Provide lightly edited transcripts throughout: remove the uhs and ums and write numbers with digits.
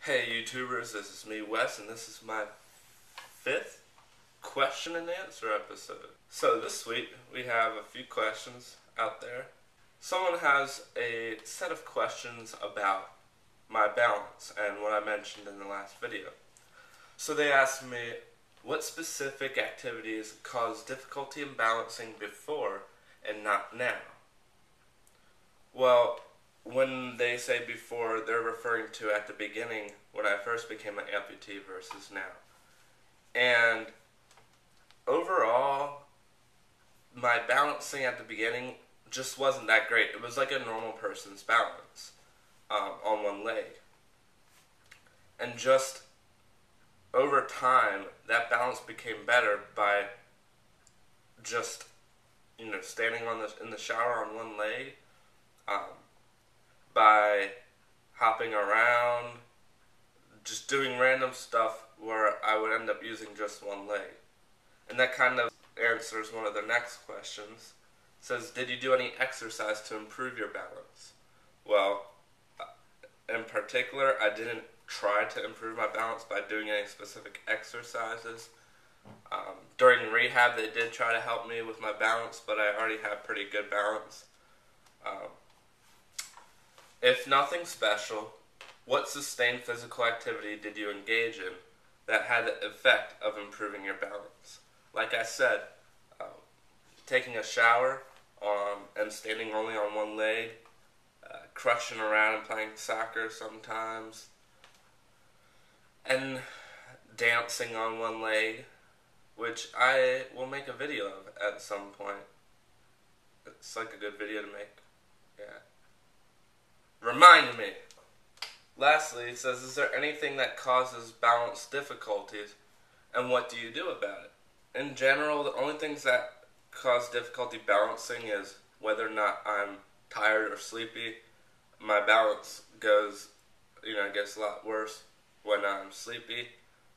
Hey YouTubers, this is me Wes, and this is my 5th question and answer episode. So this week we have a few questions out there. Someone has a set of questions about my balance and what I mentioned in the last video. So they asked me, what specific activities caused difficulty in balancing before and not now? Well, when they say before, they're referring to at the beginning when I first became an amputee versus now. And overall, my balancing at the beginning just wasn't that great. It was like a normal person's balance on one leg. And just over time, that balance became better by just, standing in the shower on one leg, by hopping around, just doing random stuff where I would end up using just one leg. And that kind of answers one of the next questions. It says, did you do any exercise to improve your balance? Well, in particular, I didn't try to improve my balance by doing any specific exercises. During rehab, they did try to help me with my balance, but I already have pretty good balance. If nothing special, what sustained physical activity did you engage in that had the effect of improving your balance? Like I said, taking a shower and standing only on one leg, crutching around and playing soccer sometimes, and dancing on one leg, which I will make a video of at some point. It's like a good video to make. Yeah. Remind me. Lastly, it says, is there anything that causes balance difficulties, and what do you do about it? In general, the only things that cause difficulty balancing is whether or not I'm tired or sleepy. My balance gets a lot worse when I'm sleepy,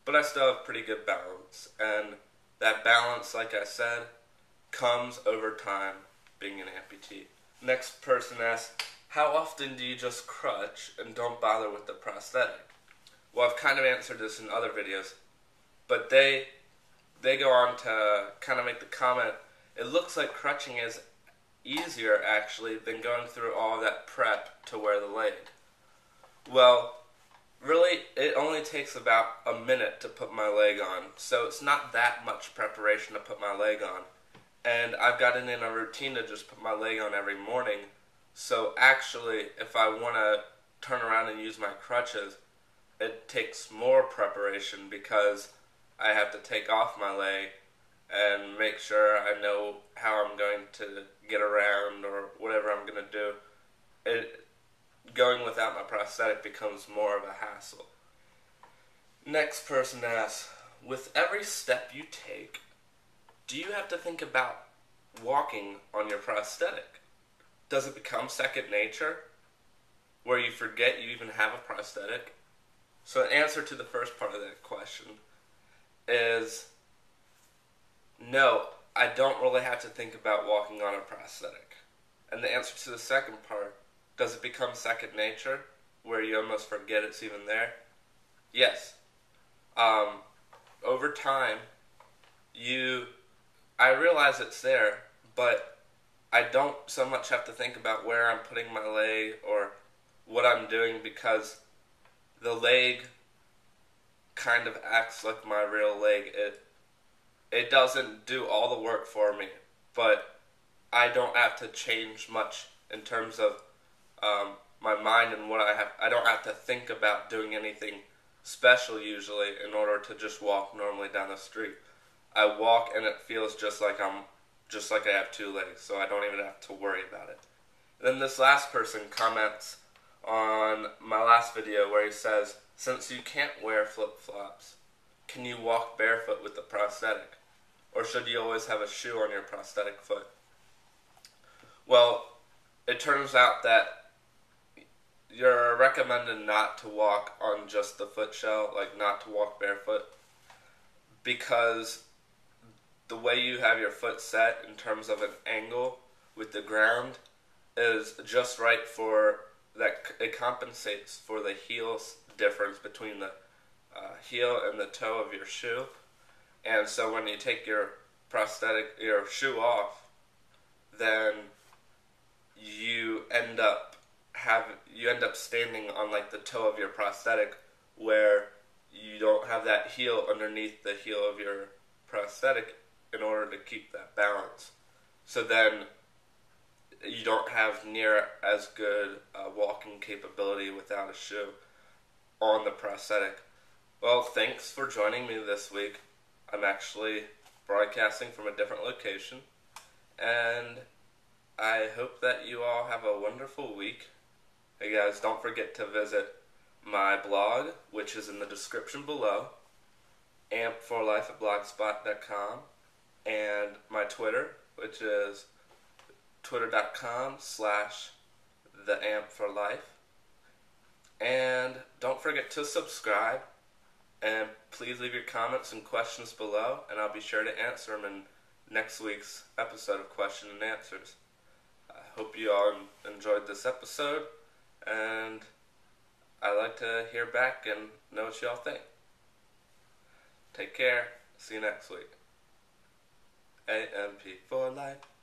but I still have pretty good balance, and that balance, like I said, comes over time being an amputee. Next person asks, how often do you just crutch and don't bother with the prosthetic? Well, I've kind of answered this in other videos, but they go on to kind of make the comment, it looks like crutching is easier actually than going through all of that prep to wear the leg. Well, really, it only takes about a minute to put my leg on, so it's not that much preparation to put my leg on. And I've gotten in a routine to just put my leg on every morning. So actually, if I want to turn around and use my crutches, it takes more preparation because I have to take off my leg and make sure I know how I'm going to get around or whatever I'm going to do. Going without my prosthetic becomes more of a hassle. Next person asks, with every step you take, do you have to think about walking on your prosthetic? Does it become second nature, where you forget you even have a prosthetic? So the answer to the first part of that question is no, I don't really have to think about walking on a prosthetic. And the answer to the second part, does it become second nature, where you almost forget it's even there? Yes. Over time, I realize it's there, but I don't so much have to think about where I'm putting my leg or what I'm doing, because the leg kind of acts like my real leg. It doesn't do all the work for me, but I don't have to change much in terms of my mind and what I don't have to think about doing anything special usually in order to just walk normally down the street. I walk and it feels just like I have two legs, so I don't even have to worry about it. Then this last person comments on my last video where he says, since you can't wear flip-flops, can you walk barefoot with the prosthetic? Or should you always have a shoe on your prosthetic foot? Well, it turns out that you're recommended not to walk on just the foot shell, like not to walk barefoot, because the way you have your foot set in terms of an angle with the ground is just right for that. It compensates for the heel difference between the heel and the toe of your shoe. And so when you take your shoe off, then you end up standing on like the toe of your prosthetic, where you don't have that heel underneath the heel of your prosthetic in order to keep that balance. So then you don't have near as good walking capability without a shoe on the prosthetic. Well, thanks for joining me this week. I'm actually broadcasting from a different location, and I hope that you all have a wonderful week. Hey guys, don't forget to visit my blog, which is in the description below, ampforlife@blogspot.com, and my Twitter, which is twitter.com/theampforlife. And don't forget to subscribe, and please leave your comments and questions below, and I'll be sure to answer them in next week's episode of Question and Answers. I hope you all enjoyed this episode, and I'd like to hear back and know what y'all think. Take care. See you next week. AMP for life.